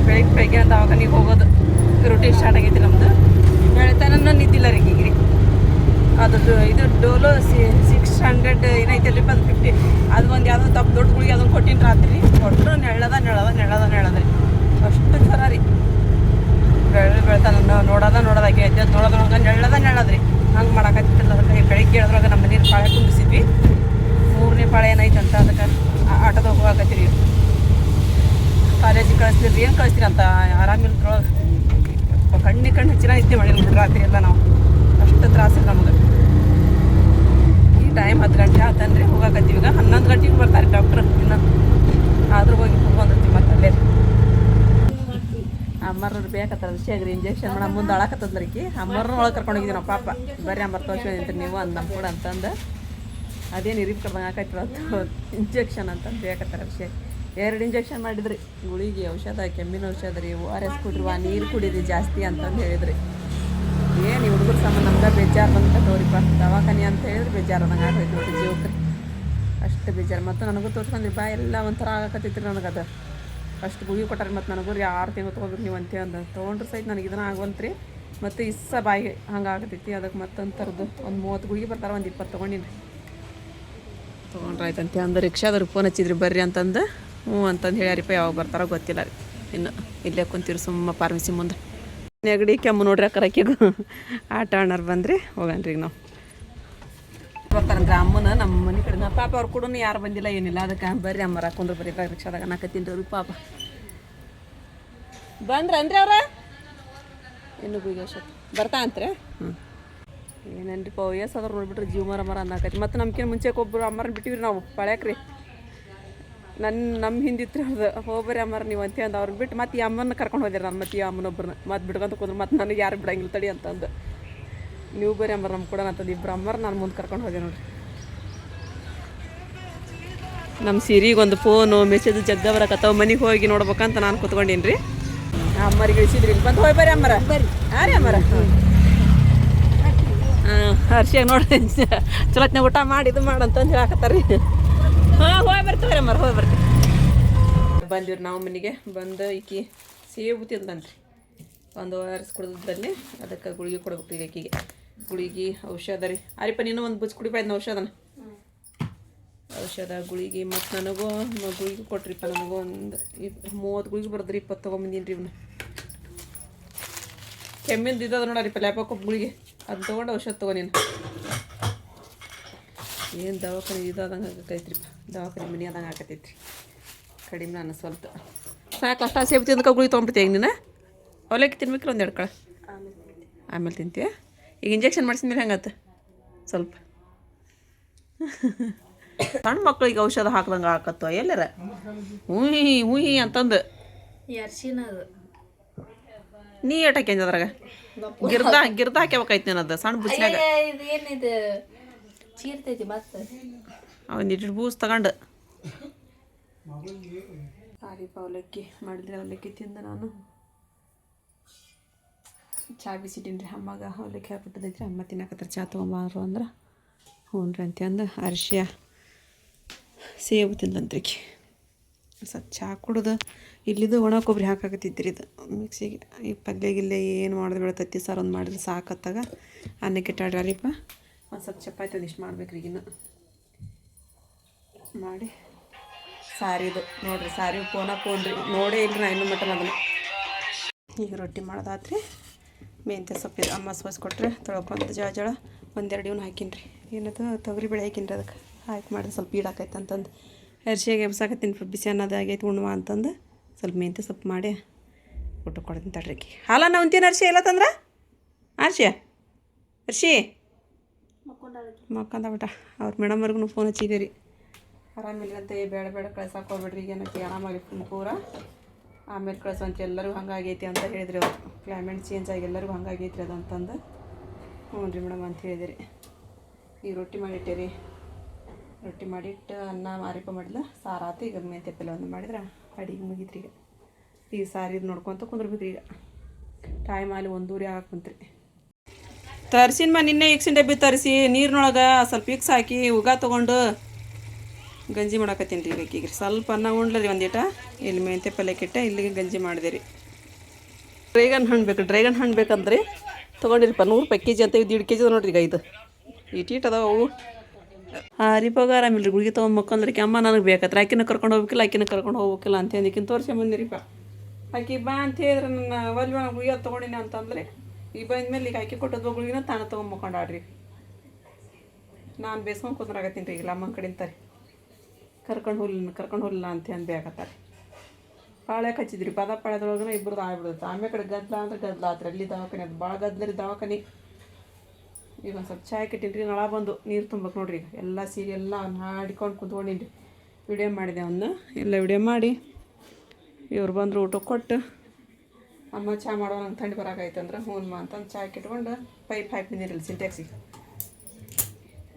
ಬೆಳಿಗ್ಗೆ ದವಾಖಾನಿಗೆ ಹೋಗೋದು ರೂಟೀನ್ ಸ್ಟಾರ್ಟ್ ಆಗೈತಿ ನಮ್ಮದು. ಬೆಳಿತಾನ ನಿದ್ದಿಲ್ಲ ರೀ ಈಗ ರೀ. ಅದು ಇದು ಡೋಲೋ 600 ಏನೈತೆ ರೀ, ಅದು 50 ಅದು ಒಂದು ಯಾವುದೋ ತಪ್ಪು ದೊಡ್ಡ ಗುಳಿಗೆ ಅದನ್ನು ಕೊಟ್ಟಿನಿ ರಾತ್ರಿ. ಕೊಟ್ಟರು ನೆಳದ ರೀ. ಅಷ್ಟು ಜ್ವರ ರೀ. ಬೆಳ್ತಾನ ನೋಡೋದಾಗೆ ಎದ್ದು ನೋಡೋದ್ರೊಳಗೆ ನೆಳ್ಳದ್ರಿ. ಹಂಗೆ ಮಾಡಾಕತ್ತಿಲ್ಲ. ಅದಕ್ಕೆ ಬೆಳಿಗ್ಗೆ ಹೇಳೋದ್ರಾಗ ನಮ್ಮ ಮನೇಲಿ ಪಾಳೆ ಕುಂದಿಸಿದ್ವಿ. 3ನೇ ಪಾಳೆ ಏನೈತಂತ ಅದಕ್ಕೆ ಆಟೋದಾಗ ಹೋಗಾಕತ್ತೀರಿ. ಕಾಲೇಜಿಗೆ ಕಳಿಸ್ತೀರಿ, ಏನು ಕಳಿಸ್ತೀರಿ ಅಂತ ಆರಾಮಿಲ್ದ್ರೊಳಗೆ ಕಣ್ಣು ಹಚ್ಚಿನ ನಿದ್ದೆ ಮಾಡಿಲ್ಲ ರಾತ್ರಿ ಎಲ್ಲ. ನಾವು ಅಷ್ಟು ತ್ರಾಸಿಲ್ಲ ನಮಗೆ. ಈ ಟೈಮ್ 10 ಗಂಟೆ ಆತಂದ್ರೆ ಹೋಗಾಕತ್ತೀವಿ. ಈಗ 11 ಗಂಟೆಗೆ ಬರ್ತಾರೆ ಡಾಕ್ಟ್ರ್. ಇನ್ನು ಆದ್ರೂ ಹೋಗಿ ಬಂದಿರ್ತೀವಿ ಮತ್ತೆ ಅಲ್ಲೇ. ಅಮ್ಮರ್ರು ಬೇಕತ್ತಾರ ವಿಷಯಗ್ರಿ ಇಂಜೆಕ್ಷನ್ ಮಾಡ ಮುಂದೆ ಅಳಕತ್ತದ್ಲರಿಕಿ. ಅಮ್ಮರ್ನ ಒಳಗೆ ಕರ್ಕೊಂಡು ಹೋಗಿದ್ದೀವಿ ನಾವು. ಪಾಪ ಬರ್ರಿ ಅಮ್ಮರ್ ತೋರಿಸ್ಕೊಂಡ್ರಿ ನೀವು ಅಂದು ನಮ್ಮ ಕೂಡ ಅಂತಂದು ಅದೇನು ಇರಿಪ್ ಕರ್ದಂಗೆ ಹಾಕೈತಿರತ್ತು ಇಂಜೆಕ್ಷನ್ ಅಂತಂದು ಬೇಕತ್ತಾರ ವಿಷಯ. 2 ಇಂಜೆಕ್ಷನ್ ಮಾಡಿದ್ರಿ. ಗುಳಿಗೆ ಔಷಧ, ಕೆಮ್ಮಿನ ಔಷಧ ರೀ, ORS ಕೊಡ್ರಿ, ನೀರು ಕುಡೀರಿ ಜಾಸ್ತಿ ಅಂತಂದು ಹೇಳಿದ್ರಿ. ಏನು ಈ ಹುಡುಗರು ಸಾಮಾನು ನಮ್ಗೆ ಬೇಜಾರು ಬಂತ ನೋಡಿಪ್ಪ. ದವಾಖಾನೆ ಅಂತ ಹೇಳಿದ್ರೆ ಬೇಜಾರು ನಂಗೆ ಆಗೈತಿ ನೋಡಿ ಜೀವಕ್ಕೆ. ಅಷ್ಟು ಬೇಜಾರು. ಮತ್ತು ನನಗೂ ತೋರಿಸ್ಕೊಂಡ್ರಿ ಬಾ ಎಲ್ಲ ಒಂಥರ ಆಗಕತ್ತೈತ್ರಿ ನನಗೆ. ಅದು ಅಷ್ಟು ಗುಳಿಗೆ ಕೊಟ್ಟಾರೆ. ಮತ್ತು ನನಗೂ 6 ತಿಂಗಳು ತೊಗೋಬೇಕು ನೀವು ಅಂತ ಅಂದ ತೊಗೊಂಡ್ರೆ ಸಹಿತ ನನಗೆ ಇದನ್ನ ಆಗವಂತ್ರಿ. ಮತ್ತು ಇಸ್ಸ ಬಾಯಿಗೆ ಹಂಗೆ ಆಗತೈತಿ. ಅದಕ್ಕೆ ಮತ್ತೊಂದು ಥರದ್ದು ಒಂದು 30 ಗುಳಿಗೆ ಬರ್ತಾರೆ, ಒಂದು 20 ತೊಗೊಂಡಿನಿ. ತೊಗೊಂಡ್ರೆ ಆಯ್ತಂತೆ ಅಂದು ರಿಕ್ಷಾದವ್ರಿಗೆ ಫೋನ್ ಹಚ್ಚಿದ್ರಿ ಬರ್ರಿ ಅಂತಂದು. ಹ್ಞೂ ಅಂತಂದು ಹೇಳ್ಯಾರಿಪ್ಪ. ಯಾವಾಗ ಬರ್ತಾರೋ ಗೊತ್ತಿಲ್ಲ ರೀ. ಇನ್ನು ಇಲ್ಲೇ ಕುಂತೀರಿ ಸುಮ್ಮ ಫಾರ್ಮಸಿ ಮುಂದೆ. ನೆಗಡಿ ಕೆಮ್ಮು ನೋಡ್ರಿ ಅಕ್ಕರಕ್ಕಿಗೂ ಆಟ ಆಡೋರು ಬಂದ್ರಿ ಹೋಗನ್ರಿ. ಈಗ ನಾವು ಬರ್ತಾರಂದ್ರೆ ಅಮ್ಮನ ನಮ್ಮ ಮನೆ ಕಡೆ. ಪಾಪ ಅವ್ರು ಕೂಡ ಯಾರು ಬಂದಿಲ್ಲ ಏನಿಲ್ಲ. ಅದಕ್ಕೆ ಬರ್ರಿ ಅಮ್ಮರ ಹಾಕೊಂಡ್ರು ಬರ್ರಿ ರಿಕ್ಷಾದಾಗ ನಾಕತ್ತೀನಿ ಅವ್ರಿಗೆ. ಪಾಪ ಬಂದ್ರನ್ರಿ ಅವ್ರ ಇನ್ನು ಬೀಗ ಬರ್ತಾ ಅಂತ್ರಿ. ಏನೇನ್ರಿ ವಯಸ್ಸಾದ್ರು ನೋಡ್ಬಿಟ್ರಿ ಜೀವ ಮರ ಅನ್ನಕೈತಿ. ಮತ್ತು ನಮ್ಗೇನು ಮುಂಚೆಗೆ ಒಬ್ಬರು ಅಮ್ಮರನ್ನ ಬಿಟ್ಟಿವ್ರಿ ನಾವು ಪಳ್ಯಾಕ್ರಿ. ನಮ್ಮ ಹಿಂದಿತ್ತು ಅದು ಹೋಗ್ಬರಿ ಅಮ್ಮರ ನೀವು ಅಂತ ಅಂದು ಅವ್ರನ್ನ ಬಿಟ್ಟು ಮತ್ತೆ ಈ ಅಮ್ಮನ ಕರ್ಕೊಂಡು ಹೋದ್ರಿ. ನಾನು ಮತ್ತೆ ಈ ಅಮ್ಮನೊಬ್ಬರನ್ನ ಮತ್ತೆ ಬಿಡ್ಕೊಂತ ಕೂದ್ರು. ಮತ್ತು ನನಗೆ ಯಾರು ಬಿಡಂಗಿಲ್ಲ ತಡಿ ಅಂತಂದು. ನೀವು ಬರೀ ಅಮ್ಮರ ನಮ್ಮ ಕೂಡ ಅಂತಂದು 2 ಅಮ್ಮರು ನಾನು ಮುಂದೆ ಕರ್ಕೊಂಡು ಹೋದೆ ನೋಡಿರಿ. ನಮ್ಮ ಸೀರೆಗೊಂದು ಫೋನು ಮೆಸೇಜ್ ಜಗ್ಗ ಬರಕತ್ತಾವ. ಮನೆಗೆ ಹೋಗಿ ನೋಡ್ಬೇಕಂತ ನಾನು ಕೂತ್ಕೊಂಡೀನಿ ರೀ. ಅಮ್ಮರಿಗೆ ಇಳಿಸಿದ್ರಿ ಇಲ್ಲಿ ಬಂದು ಹೋಗಿ ಬರ್ರಿ ಅಮ್ಮರ. ಹಾಂ ರೀ ಅಮ್ಮರ. ಹರ್ಷಿಯಾಗ ನೋಡಿ ಚಲೋತ್ನಾಗ ಊಟ ಮಾಡಿ ಇದು ಮಾಡಂತಂದು ಹೇಳಕತ್ತಾರ ರೀ. ಹಾಂ ಹೋಗಿ ಬರ್ತೀವಿ ಅಮ್ಮರ, ಹೋಗಿ ಬರ್ತೀವಿ. ಬಂದಿವ್ರಿ ನಾವು ಮನೆಗೆ. ಬಂದು ಈಕಿ ಸೇಬು ತಿಂದಂತ್ರಿ. ಒಂದು ORS ಕುಡಿದ್ರಲ್ಲಿ ಅದಕ್ಕೆ ಗುಳಿಗೆ ಕೊಡ್ಬೇಕು ಈಗ ಆಕಿಗೆ. ಗುಳಿಗೆ ಔಷಧ ರೀ. ಅರಿಪ ನೀನು ಒಂದು ಬುಜ್ ಕುಡಿಪಾಯ್ದು ಔಷಧನ. ಔಷಧ ಗುಳಿಗೆ ಮತ್ತು ನನಗೂ ಗುಳಿಗೆ ಕೊಟ್ರಿಪ್ಪ. ನನಗೂ ಒಂದು 30 ಗುಳಿಗೆ ಬರ್ದ್ರಿ. 20 ತೊಗೊಂಬಂದೀನಿ ರೀ. ಇವನ್ನ ಕೆಮ್ಮಿಂದ ಇದ್ದದ ನೋಡರಿಪ್ಪ ಲ್ಯಾಪಕೊಬ್ಬ ಗುಳಿಗೆ. ಅದು ತೊಗೊಂಡು ಔಷಧ ತೊಗೊಂಡೀನಿ. ಏನು ದವಾಖಾನೆ ಇದಾದಂಗೆ ಆಗೈತ್ರಿಪ್ಪ. ದವಾಖಾನೆ ಮನೆ ಆದಂಗೆ ಆಗತೈತ್ರಿ. ಕಡಿಮೆ ನಾನು ಸ್ವಲ್ಪ ಸಾಕು. ಅಷ್ಟ ಸೇಬು ತಿಂದಕ್ಕೆ ಗುಳಿಗೆ ತೊಗೊಂಡ್ಬಿಡ್ತೀವಿ. ಈಗ ನೀನು ಅವಲಕ್ಕಿ ತಿನ್ಬೇಕ್ರಿ ಒಂದು 2 ಕಳೆ. ಆಮೇಲೆ ತಿಂತೀಯ. ಈಗ ಇಂಜೆಕ್ಷನ್ ಮಾಡಿಸಿದ್ಮೇಲೆ ಹೆಂಗತ್ತೆ ಸ್ವಲ್ಪ. ಸಣ್ಣ ಮಕ್ಳಿಗೆ ಔಷಧ ಹಾಕ್ದಂಗೆ ಹಾಕತ್ತೋ ಎಲ್ಲಾರ ಹೂಯಿ ಅಂತಂದು. ನೀ ಏಟಾಕೆ ಅದ್ರಾಗ ಗಿರ್ದ ಹಾಕ್ಯಾಬೇಕೈತಿ ಏನದು ಸಣ್ಣ ಬುಚ್ಚಿನಾಗ. ಒಂದಿಟ್ಟು ಬೂಸ್ ತಗೊಂಡು ಆರಿಪ ಅವಲಕ್ಕಿ ಮಾಡಿದ್ರೆ ಅವಲಕ್ಕಿ ತಿಂದು ನಾನು ಚಹಾ ಬಿಸಿಟ್ಟೀನಿ ರೀ. ಅಮ್ಮಗೆ ಅವಲಕ್ಕಿ ಹಾಕ್ಬಿಟ್ಟದೈತ್ರಿ. ಅಮ್ಮ ತಿನ್ನಕತ್ತಾರ ಚಹಾ ತೊಗೊಂಬಾರು ಅಂದ್ರೆ ಹ್ಞೂ ರೀ ಅಂತಂದು ಅರಿಶಿಯ ಸೇಬು ತಿಂದಂತ್ರಿಕಿ. ಸ್ವಲ್ಪ ಚಹಾ ಕುಡ್ದು ಇಲ್ಲಿದು ಒಣ ಕೊಬ್ಬರಿ ಹಾಕಾಕತ್ತಿದ್ರಿ. ಇದು ಮಿಕ್ಸಿಗೆ ಈ ಪಲ್ಯಗಿಲ್ಲೆ ಏನು ಮಾಡೋದು ಬೇಡ. ತತ್ತಿ ಸಾರು ಒಂದು ಮಾಡಿದ್ರೆ ಸಾಕತ್ತಾಗ ಅನ್ನಕ್ಕೆ ಇಟ್ಟಾಡ್ರಿಪ್ಪ. ಒಂದು ಸ್ವಲ್ಪ ಚಪಾತಿ ಒಂದಿಷ್ಟು ಮಾಡ್ಬೇಕ್ರಿ. ಈಗಿನ ಮಾಡಿ ಸಾರಿದು ನೋಡಿರಿ. ಸಾರಿ ಫೋನ್ರಿ ನೋಡೇ ಇಲ್ರಿ ನಾ ಇನ್ನೂ ಮಟನ್ ಅದನ್ನು. ಈಗ ರೊಟ್ಟಿ ಮಾಡೋದಾತ್ರಿ. ಮೆಂತ್ಯ ಸೊಪ್ಪಿದು ಅಮ್ಮ ಸೋಸ್ಕೊಟ್ರೆ ತೊಳ್ಕೊಂಡು ಜಳ 1-2 ಇವನು ಹಾಕೀನಿ ರೀ. ಏನದು ತೊಗರಿಬೇಳೆ ಹಾಕೀನಿ ರೀ. ಅದಕ್ಕೆ ಹಾಕಿ ಮಾಡಿದ್ರೆ ಸ್ವಲ್ಪ ಈಡಾಕೈತೆ ಅಂತಂದು ಅರ್ಶಿಯಾಗೆ ಎಬ್ಸಾಕತ್ತೀನಿ. ಬಿಸಿ ಅನ್ನೋದು ಆಗೈತೆ ಉಣ್ವ ಅಂತಂದು ಸ್ವಲ್ಪ ಮೆಂತ್ಯ ಸೊಪ್ಪು ಮಾಡಿ ಊಟ ಕೊಡ್ತೀನಿ ತಡ್ರಿ. ಹಾಲನ್ನ ಉಂತೀನಿ ಅರ್ಶಿ ಇಲ್ಲ ತಂದ್ರೆ ಅರ್ಶಿ ಮಕ್ಕಂದ ಬಿಟ್ಟ. ಅವ್ರ ಮೇಡಮ್ವರೆಗೂ ಫೋನ್ ಹಚ್ಚಿದೆ ರೀ. ಆರಾಮಿಲ್ಲಂತೆ ಬೇಡ ಕಳ್ಸಕ್ಕೆ ಹೋಗ್ಬೇಡ್ರಿ. ಈಗೇನಕ್ಕೆ ಆರಾಮಾಗಿ ಪೂರ ಆಮೇಲೆ ಕಳ್ಸೋಂತ ಎಲ್ಲರಿಗೂ ಹಂಗಾಗೈತಿ ಅಂತ ಹೇಳಿದ್ರಿ. ಅವರು ಕ್ಲೈಮೇಟ್ ಚೇಂಜ್ ಆಗಿ ಎಲ್ಲರಿಗೂ ಹಂಗಾಗೈತಿ ಅದು ಅಂತಂದು. ಹ್ಞೂ ರೀ ಮೇಡಮ್ ಅಂತ ಹೇಳಿದಿರಿ. ಈಗ ರೊಟ್ಟಿ ಮಾಡಿಟ್ಟೆ ರೀ. ರೊಟ್ಟಿ ಮಾಡಿಟ್ಟು ಅನ್ನ ಮಾರಿಪ ಮಾಡಿಲ್ಲ ಸಾರಾತು. ಈಗ ಮೆಂತ್ಯ ಪಲ್ಯ ಒಂದು ಮಾಡಿದ್ರೆ ಅಡಿಗೆ ಮುಗಿತ್ರಿ. ಈಗ ಸಾರಿದು ನೋಡ್ಕೊತ ಕುಂದ್ರಬೇಕ್ರಿ. ಈಗ ಟೈಮ್ ಅಲ್ಲಿ 1:30 ಹಾಕುಂತ್ರಿ. ತರ್ಸಿನ ನಿನ್ನೆ ಇಕ್ಸಿನ ಡಬ್ಬಿ ತರಿಸಿ ನೀರಿನೊಳಗೆ ಸ್ವಲ್ಪ ಇಕ್ಸ್ ಹಾಕಿ ಉಗ ತೊಗೊಂಡು ಗಂಜಿ ಮಾಡಾಕತ್ತೀನಿ ರೀ ಈಗ ಸ್ವಲ್ಪ ಅನ್ನ ಉಂಡ್ಲರಿ ಒಂದಿಟ ಇಲ್ಲಿ ಮೆಂತ್ಯ ಪಲ್ಯ ಕೆಟ್ಟ ಇಲ್ಲಿಗೆ ಗಂಜಿ ಮಾಡಿದೆ ರೀ. ಡ್ರ್ಯಾಗನ್ ಹಣ್ಣು ಬೇಕು, ಡ್ರ್ಯಾಗನ್ ಹಣ್ಣು ಬೇಕಂದ್ರೆ ತೊಗೊಂಡಿರಿಪ್ಪ 100 ರೂಪಾಯಿ ಕೆ ಜಿ ಅಂತ. ಇದು 1.5 ಕೆ ಜಿ ನೋಡ್ರಿ ಈಗ. ಇದು ಇಟೀಟ್ ಅದಾವ ಅವು. ಹರಿಪಾಗ ಆರಾಮಿಲ್ಲ ರೀ, ಗುಳಿಗೆ ತೊಗೊಂಡು ಮಕ್ಕಂದ್ರಿಕೆ ಅಮ್ಮ ನನಗೆ ಬೇಕತ್ರ, ಆಕಿನ ಕರ್ಕೊಂಡು ಹೋಗ್ಬೇಕಿಲ್ಲ, ಆಕಿನ ಕರ್ಕೊಂಡು ಹೋಗ್ಬೇಕಿಲ್ಲ ಅಂತ ಅಂದಿಕಿನ ತೋರಿಸ್ಕೊಂಬಂದಿರಿಪ್ಪ. ಆಕಿ ಬಾ ಅಂತ ಹೇಳಿದ್ರೆ ನನ್ನ ಒಲ್ವ ಗುಳಿಗೆ ತೊಗೊಂಡಿನಿ ಅಂತಂದರೆ ಈಗ ಬಂದ್ಮೇಲೆ ಈಗ ಆಕಿ ಕೊಟ್ಟದ್ದು ಗುಳಿಗಿನ ತಾನು ತೊಗೊಂಬಕೊಂಡಾಡ್ರಿ. ನಾನು ಬೇಸ್ಕೊಂಡು ಕುಂದ್ರಾಗತ್ತೀನಿ ರೀ. ಈಗ ಅಮ್ಮನ ಕಡೆಂತಾರೆ ಕರ್ಕೊಂಡು ಹೋಗ್ಲಿಲ್ಲ ಅಂತ ಬೇಕತ್ತಾರೆ. ಪಾಳ್ಯಕ್ಕೆ ಹಚ್ಚಿದ್ರಿ, ಪಾಳ್ಯದೊಳಗನ ಇಬ್ಬರದ್ದು ಆಗ್ಬಿಡುತ್ತೆ. ಆಮೇಲೆ ಕಡೆ ಗದ್ದಲ ಅಂದ್ರೆ ಗದ್ದಲ ಆತ್ರಿ. ಅಲ್ಲಿ ದವಾಖಾನೆ ಅದು ಭಾಳ ಗದ್ದಲ ದವಾಖಾನೆ. ಈಗ ಒಂದು ಸ್ವಲ್ಪ ಚಾಯ್ ಕೆಟ್ಟಿನ್ರಿ, ನಳ ಬಂದು ನೀರು ತುಂಬಕ್ಕೆ ನೋಡ್ರಿ. ಈಗ ಎಲ್ಲ ಸೀರೆ ಎಲ್ಲ ಹಾಡಿಕೊಂಡು ಕುಂತ್ಕೊಂಡಿನಿ. ವಿಡಿಯೋ ಮಾಡಿದೆ ಅವನ್ನ ಎಲ್ಲ ವಿಡಿಯೋ ಮಾಡಿ ಇವ್ರು ಬಂದರು ಊಟ ಕೊಟ್ಟು ಅಮ್ಮ ಚಹಾ ಮಾಡೋ ನಂಗೆ ಥಂಡಿ ಬರೋಕಾಯ್ತಂದ್ರೆ ಹ್ಞೂನ್ಮ ಅಂತಂದು ಚಾಯ್ ಕೆಟ್ಕೊಂಡು ಪೈಪ್ ಹಾಕಿದ್ದೀನಿರಲ್ಲ ಸಿಂಟ್ಯಾಕ್ಸಿಗೆ.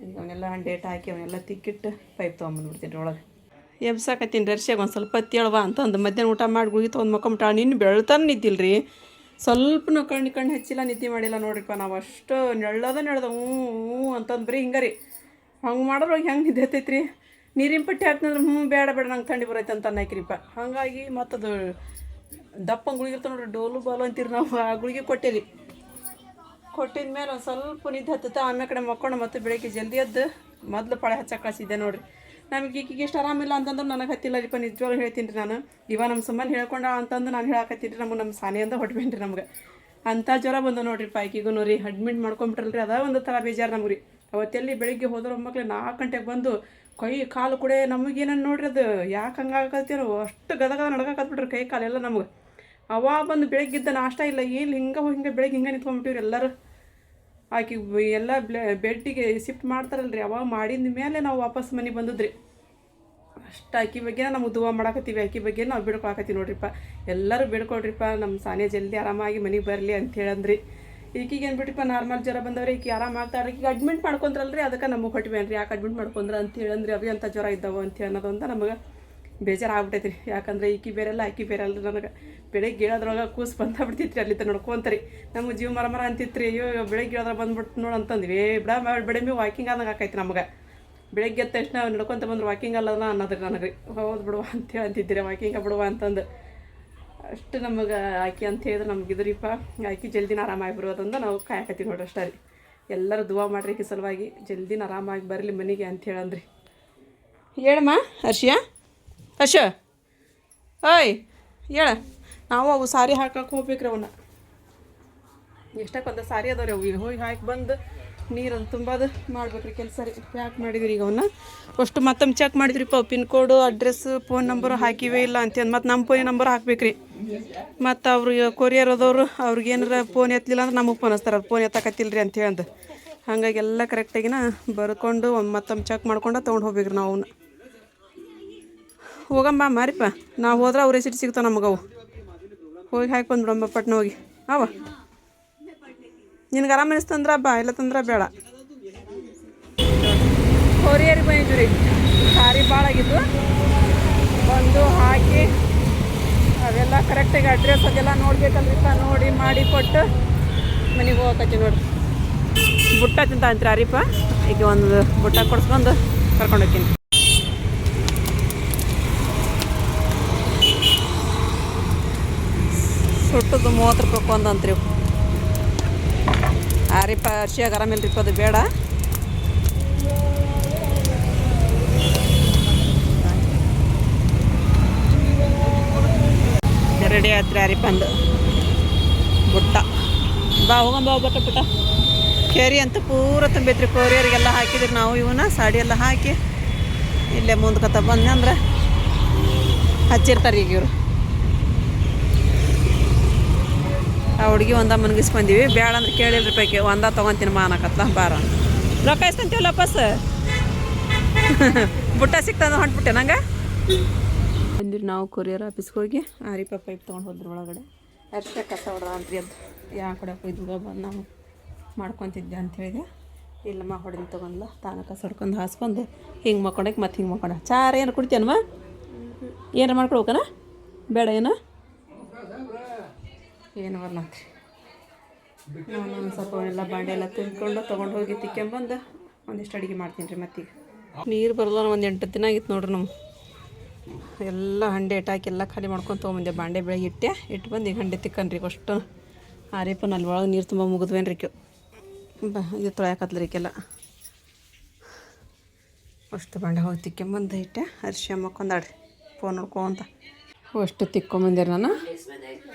ಈಗ ಅವನ್ನೆಲ್ಲ ಡೇಟ್ ಹಾಕಿ ಅವನ್ನೆಲ್ಲ ತಿಕ್ಕಿಟ್ಟು ಪೈಪ್ ತೊಗೊಂಬಂದ್ಬಿಡ್ತೀನಿ ರೀ ಒಳಗೆ. ಎಬ್ಸಾಕತ್ತೀನಿ ದರ್ಶಿಯಾಗ ಒಂದು ಸ್ವಲ್ಪ ಹೊತ್ತೇಳವ ಅಂತಂದು ಮಧ್ಯಾಹ್ನ ಊಟ ಮಾಡಿ ಗುಳಿಗೆ ತೊಗೊಂಡು ಮಕ್ಕೊಂಬಿಟ್ಟಾಳ. ನಿನ್ನ ಬೆಳ್ತಾನೆ ನಿದ್ದಿಲ್ಲ ರೀ, ಸ್ವಲ್ಪ ಕಣ್ಣು ಹಚ್ಚಿಲ್ಲ, ನಿದ್ದೆ ಮಾಡಿಲ್ಲ ನೋಡ್ರಿಪ್ಪ. ನಾವು ಅಷ್ಟು ನೆಳ್ಳದ ಹ್ಞೂ ಅಂತಂದು ಬರೀ ಹಿಂಗೆ ರೀ. ಹಂಗೆ ಮಾಡೋರು ಹೆಂಗೆ ನಿದ್ದೆ ಹತ್ತೈತೆ ರೀ. ನೀರಿನ ಪಟ್ಟಿ ಹಾಕ್ತಂದ್ರೆ ಬೇಡ ನಂಗೆ ಥಂಡಿ ಬರೈತೆ ಅಂತ ಅನ್ನಕ್ರಿಪ್ಪ. ಹಾಗಾಗಿ ಮತ್ತದು ದಪ್ಪ ಗುಳಿಗೆ ಇರ್ತಾವೆ ನೋಡ್ರಿ, ಡೋಲು ಬಾಲು ಅಂತೀರಿ ನಾವು. ಆ ಗುಳಿಗೆ ಕೊಟ್ಟೇರಿ. ಕೊಟ್ಟಿದ ಮೇಲೆ ಒಂದು ಸ್ವಲ್ಪ ನಿದ್ದೆ ಹತ್ತುತ್ತೆ. ಆಮೇಲೆ ಕಡೆ ಮಕ್ಕೊಂಡು ಮತ್ತೆ ಬೆಳಗ್ಗೆ ಜಲ್ದಿ ಎದ್ದು ಮೊದಲು ಪಾಳೆ ಹಚ್ಚಕ್ಕೆ ಕಳಿಸಿದ್ದೆ ನೋಡಿರಿ. ನಮಗೆ ಈಗಿಗೆ ಎಷ್ಟು ಆರಾಮಿಲ್ಲ ಅಂತಂದ್ರೆ ನನಗೆ ಹತ್ತಿಲ್ಲ ರೀಪ್ಪ, ನಿಜವಾಗ್ಲೂ ಹೇಳ್ತೀನಿ ರೀ ನಾನು. ನಮ್ಮ ಸುಮ್ಮನೆ ಹೇಳ್ಕೊಂಡ ಅಂತಂದು ನಾನು ಹೇಳಕತ್ತೀನಿ ರೀ. ನಮ್ಮ ಸಾನಿಯಿಂದ ಹೊಟ್ಬೇನಿ ರೀ ನಮ್ಗೆ. ಅಂಥ ಜ್ವರ ಬಂದು ನೋಡ್ರಿಪ್ಪ ಆಕಿಗೂ ರೀ. ಅಡ್ಮಿಟ್ ಮಾಡ್ಕೊಂಬಿಟ್ರಲ್ರಿ, ಅದ ಒಂದು ಥರ ಬೇಜಾರು ನಮ್ಗೆ ರೀ. ಅವತ್ತೆಲ್ಲಿ ಬೆಳಿಗ್ಗೆ ಹೋದ್ರೆ ಮಕ್ಳು 4 ಗಂಟೆಗೆ ಬಂದು ಕೈ ಕಾಲು ಕೂಡ ನಮಗೇನನ್ನು ನೋಡ್ರಿ ಅದು ಯಾಕೆ ಹಂಗಾಗತ್ತೇನೋ ಅಷ್ಟು ಗದಗ ನಡ್ಗಾಕತ್ಬಿಟ್ರಿ ಕೈ ಕಾಲೆಲ್ಲ ನಮ್ಗೆ. ಅವ ಬಂದು ಬೆಳಗ್ಗಿದ್ದ ನಾಷ್ಟ ಇಲ್ಲ ಏನು ಹಿಂಗೆ ಬೆಳಗ್ಗೆ ಹಿಂಗೆ ನಿಂತ್ಕೊಂಡ್ಬಿಟ್ಟಿವ್ರಿ ಎಲ್ಲರೂ. ಆಕಿ ಎಲ್ಲ ಬೆಡ್ಡಿಗೆ ಶಿಫ್ಟ್ ಮಾಡ್ತಾರಲ್ರಿ, ಅವಾಗ ಮಾಡಿದ ಮೇಲೆ ನಾವು ವಾಪಸ್ ಮನೆಗೆ ಬಂದದ್ರಿ. ಅಷ್ಟು ಆಕಿ ಬಗ್ಗೆ ನಮಗೆ ದುವಾ ಮಾಡಾಕತ್ತೀವಿ. ಆಕಿ ಬಗ್ಗೆ ನಾವು ಬಿಡ್ಕೊಳಕತ್ತೀವಿ ನೋಡ್ರಿಪ್ಪ. ಎಲ್ಲರೂ ಬಿಡ್ಕೊಳ್ರಿಪ್ಪ ನಮ್ಮ ಸಾನಿಯ ಜಲ್ದಿ ಆರಾಮಾಗಿ ಮನೆಗೆ ಬರಲಿ ಅಂತ ಹೇಳಂದ್ರಿ. ಈಕಿಗೆ ಏನು ಬಿಟ್ರಿಪ್ಪ ನಾರ್ಮಲ್ ಜ್ವರ ಬಂದವ್ರಿ, ಈಕೆ ಆರಾಮಾಗ್ತಾರೆ. ಈಗ ಅಡ್ಮಿಟ್ ಮಾಡ್ಕೊಂಡ್ರಲ್ರಿ, ಅದಕ್ಕೆ ನಮಗೆ ಹೊಟ್ಬೇನ್ರಿ ಯಾಕೆ ಅಡ್ಮಿಟ್ ಮಾಡ್ಕೊಂಡ್ರೆ ಅಂತ ಹೇಳಂದ್ರಿ. ಅವಿ ಅಂತ ಜ್ವರ ಇದ್ದಾವೆ ಅಂತ ಅನ್ನೋದು ಅಂತ ನಮಗೆ ಬೇಜಾರು ಆಗ್ಬಿಟ್ಟೈತಿ ರೀ. ಯಾಕಂದ್ರೆ ಈಕಿ ಬೇರೆಲ್ಲ ಆಕಿ ಬೇರೆ ಅಲ್ರಿ. ನನಗೆ ಬೆಳಗ್ಗೆ ಹೇಳೋದ್ರೊಳಗೆ ಕೂಸು ಬಂದಾಗ್ಬಿಡ್ತಿತ್ತು ರೀ. ಅಲ್ಲಿದ್ದ ನೋಡ್ಕೊಂತರಿ ನಮಗೆ ಜೀವ ಮರ ಅಂತಿತ್ತು ರೀ. ಅಯ್ಯೋ ಬೆಳಗ್ಗೆ ಹೇಳೋದ್ರ ಬಂದ್ಬಿಟ್ಟು ನೋಡಿ ಅಂತಂದ್ವಿ. ಬೆಳಗ್ಗೆ ವಾಕಿಂಗ್ ಆದಂಗೆ ಆಕೈತಿ ನಮಗೆ. ಬೆಳಗ್ಗೆ ಎದ್ದ ತಕ್ಷಣ ನಡ್ಕೊತ ಬಂದ್ರೆ ವಾಕಿಂಗ್ ಅಲ್ಲ ಅನ್ನೋದ್ರಿ ನನಗೆ. ಹೌದು ಬಿಡುವ ಅಂತೇಳಿ ಅಂತಿದ್ದೀರಿ, ವಾಕಿಂಗ ಬಿಡುವ ಅಂತಂದು. ಅಷ್ಟು ನಮಗೆ ಆಕಿ ಅಂತ ಹೇಳಿದ್ರೆ ನಮ್ಗೆ ಇದ್ರಿಪ್ಪ. ಆಕಿ ಜಲ್ದಿನ ಆರಾಮಾಗಿ ಬರೋದಂದು ನಾವು ಕಾಯಕತ್ತೀವಿ ನೋಡ್ರಿ ಅಷ್ಟೇ ರೀ. ಎಲ್ಲರೂ ದುವಾ ಮಾಡ್ರಿ ಆಕಿ ಸಲುವಾಗಿ ಜಲ್ದಿನ ಆರಾಮಾಗಿ ಬರಲಿ ಮನೆಗೆ ಅಂತ ಹೇಳಂದ್ರಿ. ಹೇಳಮ್ಮ ಹರ್ಷಿಯಾ, ಹರ್ಷ ಓಯ್ ಹೇಳ. ನಾವು ಅವು ಸಾರಿ ಹಾಕಕ್ಕೆ ಹೋಗ್ಬೇಕ್ರಿ. ಅವನ್ನ ಎಷ್ಟಕ್ಕೊಂದು ಸಾರಿ ಅದಾವ್ರಿ ಅವು. ಈಗ ಹೋಗಿ ಹಾಕಿ ಬಂದು ನೀರನ್ನು ತುಂಬೋದು ಮಾಡ್ಬೇಕ್ರಿ ಕೆಲಸ ರೀ. ಪ್ಯಾಕ್ ಮಾಡಿದ್ರಿ ಈಗ ಅವನ್ನ. ಅಷ್ಟು ಮತ್ತೊಮ್ಮೆ ಚೆಕ್ ಮಾಡಿದ್ರಿಪ್ಪ. Pin code, address, phone number ಹಾಕಿವೇ ಇಲ್ಲ ಅಂತಂದು ಮತ್ತು ನಮ್ಮ ಫೋನ್ ನಂಬರ್ ಹಾಕ್ಬೇಕ್ರಿ. ಮತ್ತು ಅವರು ಕೊರಿಯರ್ ಆದವರು ಅವ್ರಿಗೆ ಏನಾರ ಫೋನ್ ಎತ್ತಲಿಲ್ಲ ಅಂದ್ರೆ ನಮಗೆ ಫೋನ್ ಹಚ್ತಾರೆ. ಅವ್ರು ಫೋನ್ ಎತ್ತಕತ್ತಿಲ್ರಿ ಅಂತ ಹೇಳಂದು. ಹಾಗಾಗಿ ಎಲ್ಲ ಕರೆಕ್ಟಾಗಿನ ಬರ್ಕೊಂಡು ಮತ್ತೊಮ್ಮೆ ಚೆಕ್ ಮಾಡ್ಕೊಂಡು ತೊಗೊಂಡು ಹೋಗ್ಬೇಕ್ರಿ ನಾವು ಅವನ್ನ. ಹೋಗಂಬ ಮಾರಿಪ್ಪ, ನಾವು ಹೋದ್ರೆ ಅವ್ರ ರೆಸಿಟ್ ಸಿಗ್ತಾವೆ ನಮಗವು. ಹೋಗಿ ಹಾಕಿ ಬಂದ್ಬಿಡಮ್ಮ ಪಟ್ನ ಹೋಗಿ. ಅವ ನಿನಗೆ ಆರಾಮ ಅನಿಸ್ತಂದ್ರೆ ಬಾ, ಇಲ್ಲ ತಂದ್ರೆ ಬೇಡ. ಕೊರಿಯರಿಗೆ ಬಂದಿದ್ವಿ ರೀ. ಸಾರಿ ಭಾಳ ಆಗಿದ್ದು ಬಂದು ಹಾಕಿ ಅವೆಲ್ಲ ಕರೆಕ್ಟಾಗಿ ಅಡ್ರೆಸ್ ಅದೆಲ್ಲ ನೋಡ್ಬೇಕಲ್ರಿಪ್ಪ. ನೋಡಿ ಮಾಡಿ ಕೊಟ್ಟು ಮನೆಗೆ ಹೋಗಕತ್ತಿ ನೋಡ್ರಿ. ಬುಟ್ಟ ತಿಂತ ಅಂತೀರ ಅರಿಪ್ಪ. ಈಗ ಒಂದು ಬುಟ್ಟ ಕೊಡ್ಸ್ಕೊಂಡು ಕರ್ಕೊಂಡು ಹೋಗ್ತೀನಿ. ಸುಟ್ಟದ್ದು 30 ರೂಪಾಯಿ ಒಂದು ಅಂತ್ರಿ. ಆರಿಪ್ಪ ಹರ್ಷಿಯಾಗ ಆರಾಮಿಲ್ರಿಪ್ಪ, ಅದು ಬೇಡ. ರೆಡಿ ಆಯ್ತು ಆರಿಪ್ಪ ಅಂದು ಬುಟ್ಟ. ಬಾ ಹೋಗಂಬ ಬುಟ್ಟ. ಕೇರಿ ಅಂತ ಪೂರ ತುಂಬೈತ್ರಿ. ಕೊರಿಯರಿಗೆಲ್ಲ ಹಾಕಿದ್ರಿ ನಾವು. ಇವನ್ನ ಸಾಡಿ ಎಲ್ಲ ಹಾಕಿ ಇಲ್ಲೇ ಮುಂದ್ಕತ್ತ ಬಂದೆ ಅಂದ್ರೆ ಹಚ್ಚಿರ್ತಾರೆ ಈಗ ಇವರು. ಆ ಹುಡುಗಿ ಒಂದ ಮನ್ಗಿಸ್ ಬಂದೀವಿ. ಬೇಡ ಅಂದ್ರೆ ಕೇಳಿಲ್ರಿ ಪೈಕಿ ಒಂದ ತೊಗೊತೀನಿ ಮಾನಕತ್ಲ ಬಾರ ರೊಕ್ಕ ಇಸ್ಕೊಂತೀವಲ್ಲ ವಾಪಸ್. ಬುಟ್ಟ ಸಿಕ್ತಂದ್ರೆ ಹೊಂಟ್ಬಿಟ್ಟೆ ನಂಗೆ ಬಂದಿರಿ ನಾವು ಕೊರಿಯರ್ ಆಫೀಸ್ಗೆ ಹೋಗಿ. ಆರಿಪ ಪೈಪ್ ತೊಗೊಂಡು ಹೋದ್ರು ಒಳಗಡೆ. ಅರ್ಶ ಕಸ ಹೊಡ್ದ ಅಂತ್ರಿ ಅದು ಯಾವ ಕಡೆ ಹೋಯ್ದು ಬಂದು ನಾವು ಮಾಡ್ಕೊತಿದ್ದೆ ಅಂತ ಹೇಳಿದೆ. ಇಲ್ಲಮ್ಮ ಹೊಡೆದು ತೊಗೊಂಡ್ಲ ತಾನ ಕಸ ಹೊಡ್ಕೊಂಡು ಹಾಸ್ಕೊಂಡು ಹಿಂಗೆ ಮಕ್ಕೊಂಡಕ್ಕೆ ಮತ್ತೆ ಹಿಂಗೆ ಮಕ್ಕೊಂಡ. ಚಾರ ಏನು ಕುಡಿತೇನಮ್ಮ? ಏನಾರು ಮಾಡ್ಕೊಡ್ಬೇಕನ? ಬೇಡ ಏನು ಏನು ಬರ್ಲಂತ್ರಿ. ನಾನು ಒಂದು ಸ್ವಲ್ಪ ಎಲ್ಲ ಬಾಂಡೆ ಎಲ್ಲ ತುಂಬಿಕೊಂಡು ತೊಗೊಂಡು ಹೋಗಿ ತಿಕ್ಕೊಂಬಂದು ಒಂದಿಷ್ಟು ಅಡುಗೆ ಮಾಡ್ತೀನಿ ರೀ ಮತ್ತೀಗ. ನೀರು ಬರೋಲ್ಲ ಒಂದು 8 ದಿನ ಆಗಿತ್ತು ನೋಡ್ರಿ ನಮ್ಮ ಎಲ್ಲ ಹಂಡೆ ಇಟ್ಟಾಕಿ ಎಲ್ಲ ಖಾಲಿ ಮಾಡ್ಕೊಂಡು ತೊಗೊಂಬಂದೆ. ಬಾಂಡೆ ಬೆಳಗ್ಗೆ ಇಟ್ಟು ಬಂದು ಈಗ ಹಂಡೆ ತಿಕ್ಕನ್ರಿ ಅಷ್ಟು ಆರೇಪನ್ ಅಲ್ಲಿ ಒಳಗೆ ನೀರು ತುಂಬ ಮುಗಿದ್ವೇನ್ರಿ ಇದು ತೊಳ್ಯಾಕತ್ಲರಿಕೆಲ್ಲ ಅಷ್ಟು ಬಾಂಡೆ ಹೋಗಿ ತಿಕ್ಕೊಂಬಂದು ಇಟ್ಟೆ. ಅರ್ಶಿ ಮಕ್ಕೊಂದಾಡ್ರಿ ಫೋನ್ ನೋಡ್ಕೊಂತ ಅಷ್ಟು ತಿಕ್ಕೊಂಬಂದಿರಿ. ನಾನು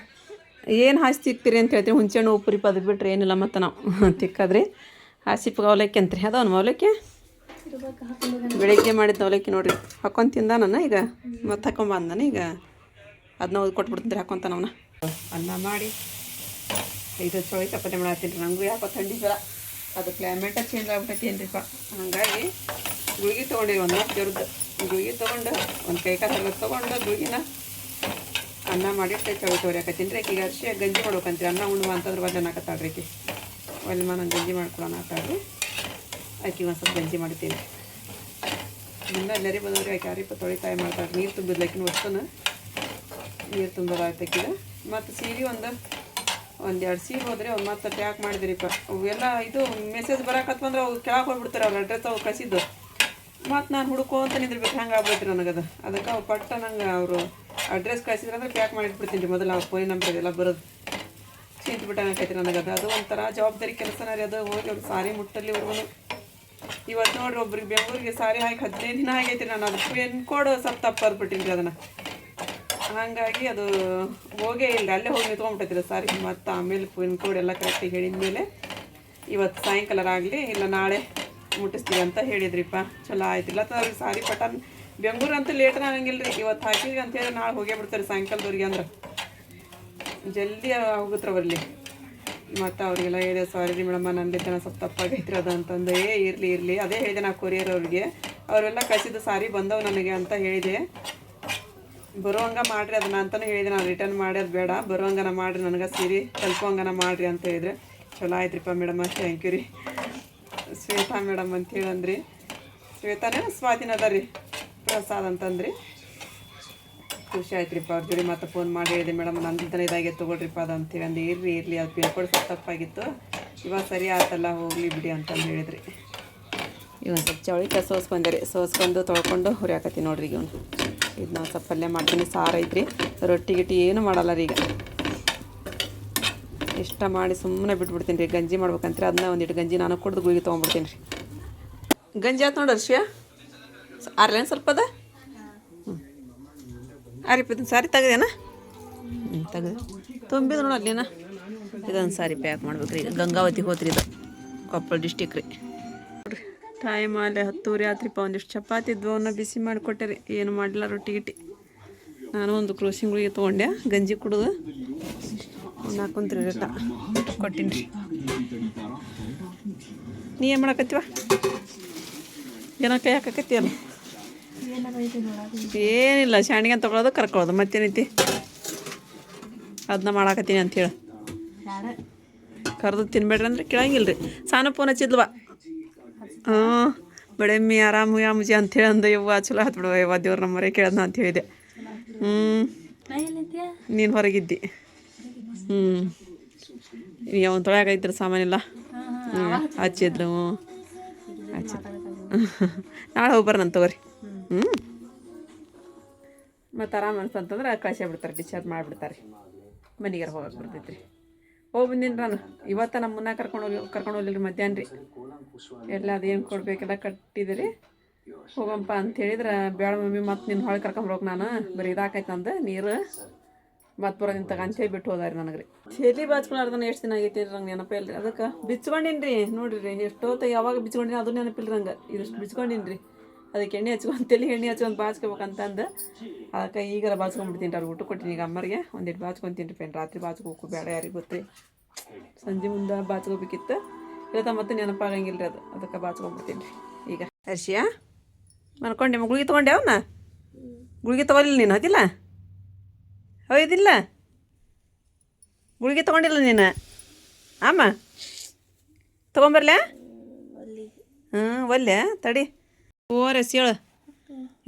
ಏನು ಹಾಸಿ ತಿಕ್ತೀರಿ ಅಂತ ಹೇಳ್ತೀರಿ, ಹುಂಚೆಹಣ್ಣು ಉಪ್ಪು ರೀ ಅದು ಬಿಟ್ರೆ ಏನಿಲ್ಲ. ಮತ್ತು ನಾವು ತಿಕ್ಕದ್ರಿ ಹಾಸಿಪ್ಪ ಅವಲಕ್ಕಿ ಅಂತ್ರಿ ಅದವನು ಅವಲಕ್ಕಿ ಬೆಳಿಗ್ಗೆ ಮಾಡಿದ್ದು ಅವಲಕ್ಕಿ ನೋಡಿರಿ ಹಾಕೊಂಡು ತಿಂದ ನಾನು. ಈಗ ಮತ್ತೆ ಹಾಕೊಂಬಂದ ನಾನು ಈಗ ಅದನ್ನ ಓದಿ ಕೊಟ್ಬಿಡ್ತೀನಿ ರೀ ಹಾಕೊಂತ ನಾವು ಅನ್ನ ಮಾಡಿ ಇದು ಚೋಳಿ ಚಪಾತಿ ಮಾಡತ್ತೀನಿ ರೀ. ನನಗೂ ಯಾಕೋ ಥಂಡಿ ಜ್ವರ, ಅದು ಕ್ಲೈಮೇಟ ಚೇಂಜ್ ಆಗ್ಬಿಟ್ಟೈತಿ ಏನ್ರಿಪ್ಪ. ಹಾಗಾಗಿ ಗುಳಿಗೆ ತೊಗೊಂಡಿರಿ ಒಂದು ಜ್ವರದ್ದು ಗುಳಿಗೆ ತೊಗೊಂಡು ಒಂದು ಕೈಕಾಲು ತೊಗೊಂಡು ಗುಳಿಗಿನ ಅನ್ನ ಮಾಡಿಟ್ಟು ಚೌಳಿ ತೋರಿಯಾಕತ್ತೀನಿ ರೀ. ಈಗ ಅರ್ಶಿ ಗಂಜಿ ಮಾಡ್ಬೇಕಂತೀರಿ. ಅನ್ನ ಉಣ್ಣುವ ಅಂತಂದ್ರೆ ಒಳ್ಳೆ ಅನ್ನಕತ್ತಾಳ್ರಿ ಆಕಿ ಒಳ್ಳೆ ನಾನು ಗಂಜಿ ಮಾಡ್ಕೊಳೋಣ ಆತಾಳ್ರಿ. ಆಕಿ ಒಂದು ಸ್ವಲ್ಪ ಗಂಜಿ ಮಾಡ್ತೀನಿ. ಮುಂದೆ ಎಲ್ಲರಿ ಬಂದವ್ರಿ ಆಕೆ ಯಾರಿಪ್ಪ ತೊಳಿತಾಯಿ ಮಾಡ್ತಾಳೆ. ನೀರು ತುಂಬಿದ್ಲಕ್ಕಿನ ವಸ್ತುನ ನೀರು ತುಂಬೋದಾಗ್ತಕ್ಕಿದ. ಮತ್ತು ಸೀರೆ ಒಂದೆರಡು ಸೀರೆ ಹೋದರೆ ಒಂದು ಮತ್ತೆ ಪ್ಯಾಕ್ ಮಾಡಿದ್ರಿಪ್ಪ. ಅವೆಲ್ಲ ಇದು ಮೆಸೇಜ್ ಬರೋಕತ್ವಂದ್ರೆ ಅವು ಕೆಳಗೆ ಹೋಗ್ಬಿಡ್ತಾರೆ ಅವ್ರ ಅಡ್ರೆಸ್ ಅವು ಕಸಿದ್ದು. ಮತ್ತು ನಾನು ಹುಡ್ಕೋಂತ ನಿಂದಿರ್ಬೇಕು ಹಂಗೆ ಆಗ್ಬಿಡ್ತೀರಿ ನನಗದು. ಅದಕ್ಕೆ ಅವು ಪಟ್ಟ ನಂಗೆ ಅವರು ಅಡ್ರೆಸ್ ಕಳಿಸಿದ್ರಂದ್ರೆ ಪ್ಯಾಕ್ ಮಾಡಿಟ್ಬಿಡ್ತೀನಿ ರೀ. ಮೊದಲು ಅವ್ರ ಫೋನ್ ನಂಬರ್ ಎಲ್ಲ ಬರೋದು ಚೀಂತ ಬಿಟ್ಟಂಗಾಕೈತಿ ನನಗದು. ಅದು ಒಂಥರ ಜವಾಬ್ದಾರಿ ಕೆಲಸನ ರೀ ಅದು. ಹೋಗಿ ಅವ್ರು ಸಾರಿ ಮುಟ್ಟಲ್ಲಿವರೆಗೂ ಇವತ್ತು ನೋಡ್ರಿ ಒಬ್ರಿಗೆ ಬೆಂಗಳೂರಿಗೆ ಸಾರಿ ಹಾಕಿ 15 ದಿನ ಆಗೈತಿ. ನಾನು ಅದು ಪಿನ್ ಕೋಡ್ ಸ್ವಲ್ಪ ತಪ್ಪದ್ಬಿಟ್ಟಿನಿ ರೀ ಅದನ್ನು. ಹಾಗಾಗಿ ಅದು ಹೋಗೇ ಇಲ್ಲ, ಅಲ್ಲೇ ಹೋಗಿ ನಿಂತ್ಕೊಂಡ್ಬಿಟ್ಟೈತಿಲ್ಲ ಸಾರಿ. ಮತ್ತು ಆಮೇಲೆ ಪಿನ್ ಕೋಡ್ ಎಲ್ಲ ಕರೆಕ್ಟಾಗಿ ಹೇಳಿದ ಮೇಲೆ ಇವತ್ತು ಸಾಯಂಕಾಲ ಆಗಲಿ ಇಲ್ಲ ನಾಳೆ ಮುಟ್ಟಿಸ್ತೀವಿ ಅಂತ ಹೇಳಿದ್ರಿಪ್ಪ. ಚಲೋ ಆಯ್ತಿಲ್ಲ ಅವ್ರಿಗೆ ಸಾರಿ ಪಟನ್ ಬೆಂಗಳೂರು ಅಂತೂ ಲೇಟ್ನ ಆಗಂಗಿಲ್ಲ ರೀ. ಇವತ್ತು ಹಾಕಿದ್ವಿ ಅಂತೇಳಿ ನಾಳೆ ಹೋಗೇ ಬಿಡ್ತಾರೆ ಸಾಯಂಕಾಲದವ್ರಿಗೆ. ಅಂದ್ರೆ ಜಲ್ದಿ ಹೋಗುತ್ತರ ಬರಲಿ. ಮತ್ತು ಅವರಿಗೆಲ್ಲ ಹೇಳಿದೆ ಸಾರಿ ರೀ ಮೇಡಮ್ಮ ನಂದಿದ್ದನ ಸ್ವಲ್ಪ ತಪ್ಪಾಗೈತ್ರಿ ಅದು ಅಂತಂದು. ಇರಲಿ ಅದೇ ಹೇಳಿದೆ ನಾ ಕೊರಿಯರ್ ಅವ್ರಿಗೆ. ಅವರೆಲ್ಲ ಕಳಿಸಿದ್ದು ಸಾರಿ ಬಂದವು ನನಗೆ ಅಂತ ಹೇಳಿದೆ. ಬರುವಂಗೆ ಮಾಡಿರಿ ಅದನ್ನ ಅಂತಲೂ ಹೇಳಿದೆ ನಾನು. ರಿಟರ್ನ್ ಮಾಡಿ ಅದು ಬೇಡ ಬರುವಂಗನ ಮಾಡಿರಿ ನನಗೆ ಸೀರೆ ತಲುಪುವಂಗನ ಮಾಡಿರಿ ಅಂತ ಹೇಳಿದ್ರೆ. ಚಲೋ ಆಯ್ತ್ರಿಪ್ಪ ಮೇಡಮ್ಮ ಥ್ಯಾಂಕ್ ಯು ರೀ. ಶ್ವೇತಾ ಮೇಡಮ್ ಅಂತ ಹೇಳಂದ್ರಿ. ಶ್ವೇತಾನೇ ಸ್ವಾತಿನ ಅದ ರೀ ಪ್ರಸಾದ್ ಅಂತಂದ್ರಿ. ಖುಷಿ ಆಯ್ತ್ರಿಪ್ಪ ಅವ್ರ ಜೋಡಿ. ಮತ್ತೆ ಫೋನ್ ಮಾಡಿ ಹೇಳಿದೆ ಮೇಡಮ್ ನಂದು ಇದಾಗೆ ತೊಗೊಳ್ರಿಪ್ಪ ಅದು ಅಂತೇಳಿ ಅಂದು. ಇರಲಿ ಅದು ಪಿನ್ಕೋಡ್ ಸ್ವಲ್ಪ ತಪ್ಪಾಗಿತ್ತು, ಇವಾಗ ಸರಿ ಆತಲ್ಲ ಹೋಗಲಿ ಬಿಡಿ ಅಂತಂದು ಹೇಳಿದ್ರಿ. ಇವನು ಸ್ವಲ್ಪ ಚವಳಿಕಾಯಿ ಸೋಸ್ಕೊಂಡೆ ರೀ. ಸೋಸ್ಕೊಂಡು ತೊಳ್ಕೊಂಡು ಹುರಿಯಾಕತ್ತೀನಿ ನೋಡ್ರಿ. ಈಗ ಇದು ನಾವು ಸ್ವಲ್ಪ ಪಲ್ಯ ಮಾಡ್ತೀನಿ. ಸಾರು ಐತ್ರಿ, ರೊಟ್ಟಿ ಗಿಟ್ಟಿ ಏನು ಮಾಡಲ್ಲ ರೀ. ಈಗ ಇಷ್ಟ ಮಾಡಿ ಸುಮ್ಮನೆ ಬಿಟ್ಬಿಡ್ತೀನಿ ರೀ. ಗಂಜಿ ಮಾಡ್ಬೇಕಂತ್ರಿ ಅದನ್ನ ಒಂದಿಟ್ಟು ಗಂಜಿ ನಾನು ಕುಡ್ದು ಗುಳಿಗೆ ತೊಗೊಂಡ್ಬಿಡ್ತೀನಿ ರೀ. ಗಂಜಿ ಆಯ್ತು ನೋಡಿ ಅರ್ಶಿಯ ಆರ್ಲೇನು ಸ್ವಲ್ಪ ಅದ ಅರಿಪಿದ ಸಾರಿ ತೆಗ್ದೇನ ತೆಗ್ದು ತುಂಬಿದ್ರು ನೋಡಿ ಅಲ್ಲಿನ. ಇದೊಂದು ಸಾರಿ ಪ್ಯಾಕ್ ಮಾಡ್ಬೇಕು ರೀ. ಗಂಗಾವತಿಗೆ ಹೋತ್ರಿ ಇದು ಕೊಪ್ಪಳ ಡಿಸ್ಟಿಕ್ ರೀ. ನೋಡಿರಿ ಟೈಮ್ ಅಲ್ಲೇ 10:30 ಆತ್ರಿಪ್ಪ. ಒಂದಿಷ್ಟು ಚಪಾತಿ ಇದ್ವು ಅವನ್ನ ಬಿಸಿ ಮಾಡಿಕೊಟ್ಟೆ ರೀ. ಏನು ಮಾಡಿಲ್ಲ ರೊಟ್ಟಿ ಗಿಟ್ಟಿ. ನಾನು ಒಂದು ಕ್ರೋಸಿಂಗ್ ಗುಳಿಗೆ ತೊಗೊಂಡೆ ಗಂಜಿ ಕುಡಿದು ಒಂದು ಹಾಕೊಂತ್ರಿ ರೇಟ ಕೊಟ್ಟಿನಿ ರೀ. ನೀ ಏನು ಮಾಡಕತ್ತೀವ ಏನೋ ಕೈ ಹಾಕಕತ್ತಿ ಅಲ್ಲ. ಏನಿಲ್ಲ ಶಾಣಿಗೆ ತೊಗೊಳೋದು ಕರ್ಕೊಳ್ಳೋದು ಮತ್ತೇನೈತಿ. ಅದನ್ನ ಮಾಡಾಕತ್ತೀನಿ ಅಂಥೇಳಿ ಕರೆದು ತಿನ್ಬೇಡ್ರಿ ಅಂದ್ರೆ ಕೇಳಂಗಿಲ್ಲ ರೀ. ಸಾನು ಫೋನ್ ಹಚ್ಚಿದ್ಲ್ವ ಬಡಮ್ಮಿ ಆರಾಮು ಯಾಮುಜಿ ಅಂಥೇಳಿ ಅಂದ. ಯವ್ವ ಚಲೋ ಆತ್ ಬಿಡುವ ಯವ್ವ ದೇವ್ರ ನಮ್ಮರೇ ಕೇಳೋಣ ಅಂತ ಹೇಳಿದೆ. ನೀನು ಹೊರಗಿದ್ದಿ. ಅವನು ತೊಳೆಯಾಗೈತ್ರ ಸಾಮಾನಿಲ್ಲ. ಹಚ್ಚಿದ್ಲು ಹಚ್ಚಿದ್ಲು. ನಾಳೆ ಹೋಗಿ ಬರೋಣ ತಗೋರಿ. ಮತ್ತು ಆರಾಮ ಅನ್ಸಂತಂದ್ರೆ ಕಳ್ಸೇ ಬಿಡ್ತಾರೆ, ಡಿಸ್ಚಾರ್ಜ್ ಮಾಡಿಬಿಡ್ತಾರೆ. ಮನೆಗಾರ ಹೋಗಕ್ಕೆ ಬರ್ತೈತೆ ರೀ. ಹೋಗಿ ಬಂದೀನಿ ನಾನು ಇವತ್ತು. ನಮ್ಮನ್ನ ಕರ್ಕೊಂಡು ಹೋಗ್ಲಿಲ್ಲ ರೀ ಮಧ್ಯಾಹ್ನ ರೀ. ಎಲ್ಲ ಅದೇನು ಕೊಡಬೇಕೆಲ್ಲ ಕಟ್ಟಿದೆ ಹೋಗಂಪ ಅಂತ ಹೇಳಿದ್ರೆ ಬೇಡ ಮಮ್ಮಿ ಮತ್ತು ನಿನ್ನ ಹೊಳೆ ಕರ್ಕೊಂಬರೋಕೆ ನಾನು ಬರೀ ಇದಾಕೈತೆ ಅಂದು ನೀರು ಮತ್ತು ಬರೋದಿನ ತಗ ಅಂತೇಳಿ ಬಿಟ್ಟು ಹೋದಾರಿ ನನಗೆ ರೀ. ತಲೆ ಬಾಚ್ಕೊಳಾರ್ದನ ಎಷ್ಟು ದಿನ ಆಗೈತಿ ರೀ ನಂಗೆ ನೆನಪಿಲ್ಲ ರೀ. ಅದಕ್ಕೆ ಬಿಚ್ಕೊಂಡಿನಿ ರೀ ನೋಡಿರಿ. ಎಷ್ಟೊತ್ತ ಯಾವಾಗ ಬಿಚ್ಕೊಂಡಿನಿ ಅದು ನೆನಪಿಲ್ಲ ನಂಗೆ. ಇದಿಷ್ಟು ಬಿಚ್ಕೊಂಡಿನಿ ರೀ. ಅದಕ್ಕೆ ಎಣ್ಣೆ ಹಚ್ಕೊಂಡು ತಲೆ ಎಣ್ಣೆ ಹಚ್ಕೊಂಡು ಬಾಚ್ಕೋಬೇಕಂತಂದು ಅದಕ್ಕೆ ಈಗಾರ ಬಾಚ್ಕೊಂಡ್ಬಿಡ್ತೀನಿ ರೀ. ಅವ್ರು ಊಟ ಕೊಟ್ಟಿನಿ ಈಗ ಅಮ್ಮರಿಗೆ ಒಂದಿಟ್ಟು ಬಾಚ್ಕೊತೀನಿ ರೀ. ರಾತ್ರಿ ಬಾಚ್ಕೋಬೇಕು ಬೇಡ ಯಾರಿಗೆ ಗೊತ್ತಿ. ಸಂಜೆ ಮುಂದೆ ಬಾಚ್ಕೋಬೇಕಿತ್ತು ಇವತ್ತು ಮತ್ತೆ ನೆನಪಾಗಂಗಿಲ್ಲ ರೀ ಅದು. ಅದಕ್ಕೆ ಬಾಚ್ಕೊಂಡ್ಬಿಡ್ತೀನಿ ರೀ. ಈಗ ಹರ್ಷಿಯಾ ಮನ್ಕೊಂಡೆ ಗುಳಿಗೆ ತೊಗೊಂಡೆ ಅವನ್ನ. ಗುಳಿಗೆ ತೊಗೊಲಿಲ್ಲ ನೀನು ಅದಿಲ್ಲ ಹೌದಿಲ್ಲ. ಗುಳಿಗೆ ತೊಗೊಂಡಿಲ್ಲ ನೀನು ಅಮ್ಮ ತೊಗೊಂಬರ್ಲ್ಯಾ. ಒಲ್ಲೆ ತಡಿ ಓರೆ ಹೇಳು.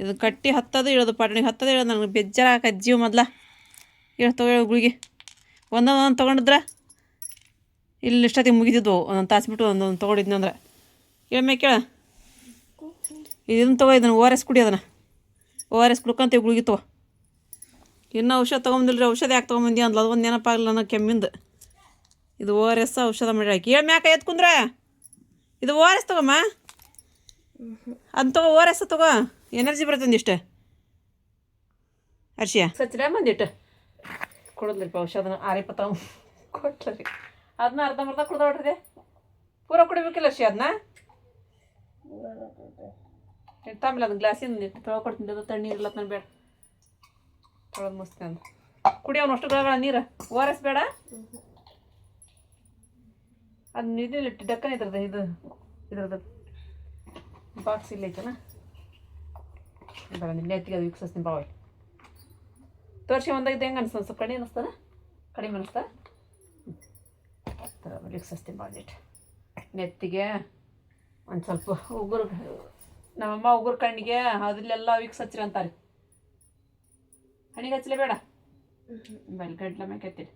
ಇದು ಕಟ್ಟಿ ಹತ್ತದು ಇಳೋದು ಪಾಟಣಿಗೆ ಹತ್ತದು ಇಳೋದು ನನಗೆ ಬೇಜಾರು ಹಾಕೈತೆ ಜೀವ. ಮೊದಲ ಹೇಳ್ತವ ಹೇಳು ಗುಳಿಗೆ ಒಂದೊಂದು ತೊಗೊಂಡಿದ್ರೆ ಇಲ್ಲಿ ಇಷ್ಟೊತ್ತಿಗೆ ಮುಗಿದಿದ್ವು. ಒಂದೊಂದು ತಾಸು ಬಿಟ್ಟು ಒಂದೊಂದು ತೊಗೊಂಡಿದ್ನಿ ಅಂದ್ರೆ ಕೇಳಮ್ಮೆ ಕೇಳ. ಇದನ್ನು ತಗೋ, ಇದನ್ನು ಓ ಆರ್ ಎಸ್ ಕುಡಿ, ಅದನ್ನು ಓ ಆರ್ ಎಸ್ ಕುಡ್ಕೊಂತ ಗುಳಿಗೆ ತಗೋ. ಇನ್ನೂ ಔಷಧ ತೊಗೊಂಬಂದಿಲ್ಲ. ಔಷಧ ಯಾಕೆ ತೊಗೊಂಬಂದಿ ಅಂದ್ಲ, ಅದು ಒಂದು ನೆನಪಾಗಲ್ಲ ನನಗೆ ಕೆಮ್ಮಿಂದು. ಇದು ಓ ಆರ್ ಎಸ್ ಔಷಧ ಮಾಡಿ ಹಾಕಿ ಹೇಳಿ ಮ್ಯಾಕ ಎತ್ ಕುಂದ್ರೆ. ಇದು ಓ ಆರ್ ಎಸ್ ತಗೊಮ್ಮ, ಅದು ತಗೋ, ಓ ಆರ್ ಎಸ್ ತಗೋ, ಎನರ್ಜಿ ಬರ್ತಂದಿಷ್ಟು. ಅರ್ಶಿಯ ಸಚ್ಚಿರ ಬಂದಿಟ್ಟು ಕೊಡೋದ್ಲಿಪ್ಪ ಔಷಧನ ಆರಿಪ್ಪ ತಗೊಂಡು ಕೊಟ್ಲರಿ. ಅದನ್ನ ಅರ್ಧಂಬರ್ಧ ಕುಡ್ದ ಹೊಡ್ರಿದೆ, ಪೂರ ಕುಡಿಬೇಕಿಲ್ಲ ಅರ್ಶಿ. ಅದನ್ನ ತಾಂಬಿಲ್ಲ, ಅದು ಗ್ಲಾಸಿಂದ ತೊಳ್ಕೊಡ್ತೀನಿ. ಅದು ತಣ್ಣೀರು ಇರ್ಲತ್ತ ನಾನು ಬೇಡ, ತೊಳೆದು ಮುಸ್ತೀನಿ ಅಂದು ಕುಡಿಯೋನು ಅಷ್ಟು ಗಳ ನೀರು. ಓ ಆರ್ ಎಸ್ ಬೇಡ, ಅದನ್ನ ಇದಿಲ್ಲ ಡಕ್ಕನ ಇದ್ರದ್ದು, ಇದ್ರದ್ದು ಬಾಕ್ಸ್ ಇಲ್ಲ ಐತನ ಬೇಡ. ನೆತ್ತಿಗೆ ಅದು ವಿಕ್ಸಸ್ತೀನಿ ಬಾವೈ ತೋರಿಸಿ ಒಂದಾಗಿದ್ದು. ಹೆಂಗೆ ಅನಿಸ್ತು? ಸ್ವಲ್ಪ ಕಡಿಮೆ ಅನ್ನಿಸ್ತಾನ? ಕಡಿಮೆ ಅನ್ನಿಸ್ತಾ? ವಿಕ್ಸಸ್ತೀನಿ ಬಾಡಿಟ್ಟು ನೆತ್ತಿಗೆ. ಒಂದು ಸ್ವಲ್ಪ ಉಗುರು, ನಮ್ಮಮ್ಮ ಉಗುರು ಕಣ್ಣಿಗೆ ಅದಲ್ಲೆಲ್ಲ ವಿಕ್ಸ್ ಹಚ್ಚಿರಿ ಅಂತಾರೆ. ಹಣಿಗೆ ಹಚ್ಚಲೇ ಬೇಡ, ಬಲ್ಲಿ ಗಂಟ್ಲ ಮ್ಯಾಕೆ ಎತ್ತಿರಿ.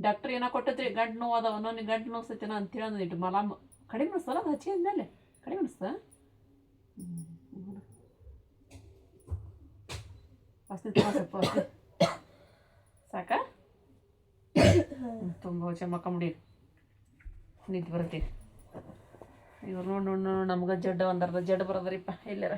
ಡಾಕ್ಟ್ರ್ ಏನೋ ಕೊಟ್ಟತ್ರಿ, ಗಂಟು ನೋವು ಅದಾವ, ನನಗೆ ಗಂಟು ನೋವು ಸತ್ಯನ ಅಂತೇಳಿ ಅಂದಿಟ್ಟು ಮಲಾಮ್. ಕಡಿಮೆ ಅನಿಸ್ತಲ್ಲ ಅದು ಹಚ್ಚಿ ಅಂದಮೇಲೆ? ಕಡಿಮೆ ಅನಿಸ್ತಾ? ಸ್ವಲ್ಪ ಸಾಕಾ? ತುಂಬ ಚಮಕಂಬಿಡಿ, ನಿಂತು ಬರ್ತೀವಿ. ಇವ್ರು ನೋಡಿ ನಮ್ಗೆ ಜಡ್ಡು ಒಂದರ್ಧ ಜಡ್ಡು ಬರೋದ್ರಿಪ್ಪ ಎಲ್ಲಾರ.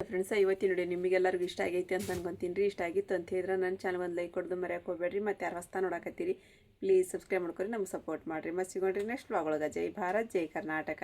ಫ್ರೆಂಡ್ಸ, ಇವತ್ತಿನ ನೋಡಿ ನಿಮಗೆಲ್ಲರಿಗೂ ಇಷ್ಟ ಆಗೈತಿ ಅಂತ ಅನ್ಕೊಂತೀನಿ ರೀ. ಇಷ್ಟ ಆಗಿತ್ತು ಅಂತ ಹೇಳಿದ್ರೆ ನನ್ನ ಚಾನಲ್ ಒಂದು ಲೈಕ್ ಕೊಡೋದು ಮರೆಯೋಕೆ ಹೋಗ್ಬೇಡ್ರಿ. ಮತ್ತು ಯಾರು ಹೊಸ್ತಾ ನೋಡಕತ್ತೀರಿ ಪ್ಲೀಸ್ ಸಬ್ಸ್ಕ್ರೈಬ್ ಮಾಡ್ಕೊರಿ, ನಮ್ಗೆ ಸಪೋರ್ಟ್ ಮಾಡಿರಿ. ಮತ್ತು ಸಿಗೋಣ್ರಿ ನೆಕ್ಸ್ಟ್ ವ್ಲಾಗ್ ಒಳಗೆ. ಜೈ ಭಾರತ್, ಜೈ ಕರ್ನಾಟಕ.